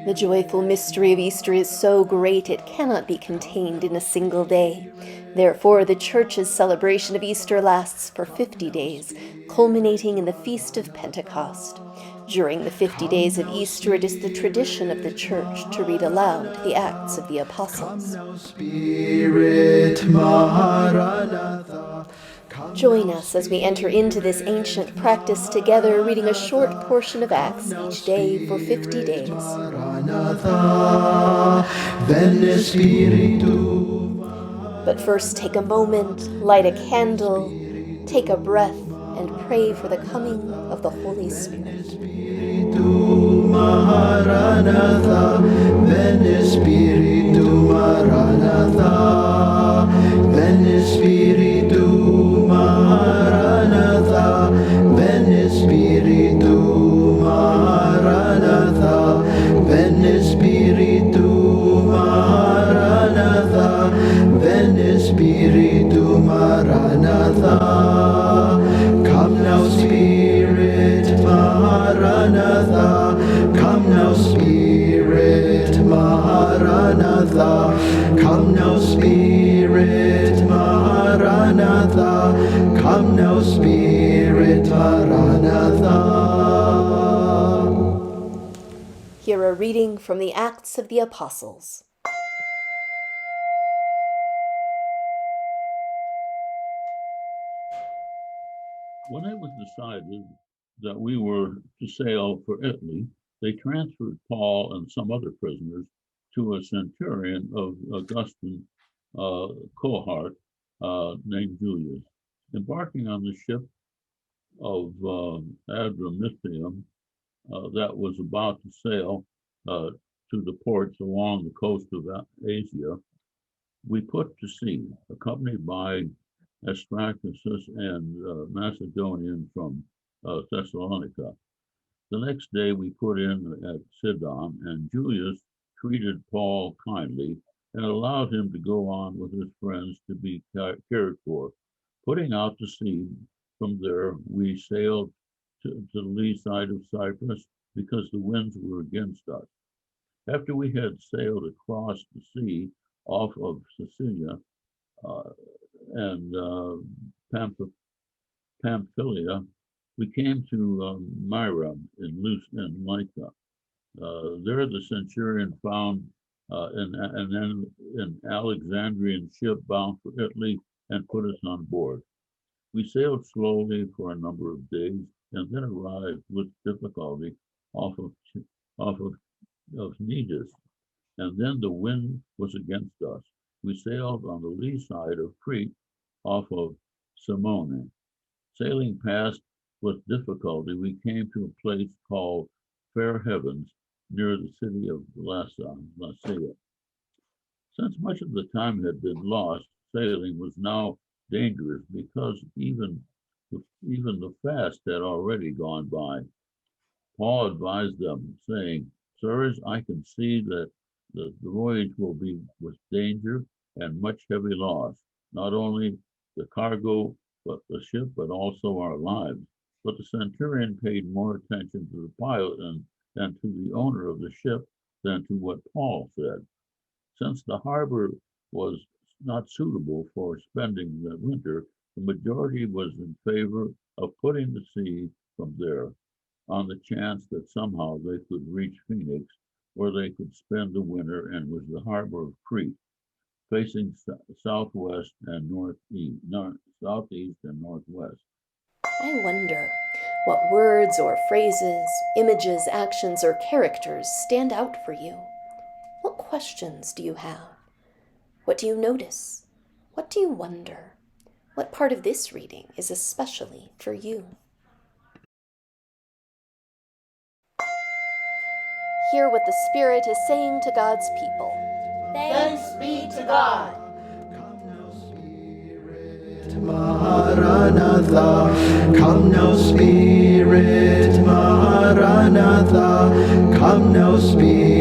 The joyful mystery of Easter is so great it cannot be contained in a single day. Therefore, the Church's celebration of Easter lasts for 50 days, culminating in the Feast of Pentecost. During the 50 days of Easter, it is the tradition of the Church to read aloud the Acts of the Apostles. Join us as we enter into this ancient practice together, reading a short portion of Acts each day for 50 days. But first, take a moment, light a candle, take a breath, and pray for the coming of the Holy Spirit. Maranatha, ven Spiritu Maranatha, ven Spiritu Maranatha, ven Spiritu Maranatha. Come now, Spirit Maranatha, come now, Spirit Maranatha, come now, Spirit Maranatha, come now, Spirit Maranatha. Hear a reading from the Acts of the Apostles. When it was decided that we were to sail for Italy, they transferred Paul and some other prisoners to a centurion of Augustan cohort named Julius. Embarking on the ship of Adramyttium that was about to sail to the ports along the coast of Asia, we put to sea, accompanied by Astratus and Macedonian from Thessalonica. The next day we put in at Sidon, and Julius treated Paul kindly and allowed him to go on with his friends to be cared for. Putting out to sea from there, we sailed to the lee side of Cyprus because the winds were against us. After we had sailed across the sea off of Sicilia and Pamphylia, we came to Myra in Lycia. There the centurion found an Alexandrian ship bound for Italy and put us on board. We sailed slowly for a number of days and then arrived with difficulty off of Cnidus, and then the wind was against us. We sailed on the lee side of Crete off of Simone. Sailing past with difficulty, we came to a place called Fair Heavens near the city of Lasea. Since much of the time had been lost, sailing was now dangerous because even the fast had already gone by. Paul advised them, saying, "Sirs, I can see that the voyage will be with danger and much heavy loss, not only the cargo, but the ship, but also our lives." But the centurion paid more attention to the pilot and to the owner of the ship than to what Paul said. Since the harbor was not suitable for spending the winter, the majority was in favor of putting to sea from there, on the chance that somehow they could reach Phoenix, where they could spend the winter, and was the harbor of Crete, facing southwest and southeast and northwest. I wonder what words or phrases, images, actions, or characters stand out for you. What questions do you have? What do you notice? What do you wonder? What part of this reading is especially for you? Hear what the Spirit is saying to God's people. Thanks be to God. Maranatha, come now, Spirit Maranatha, come now, Spirit.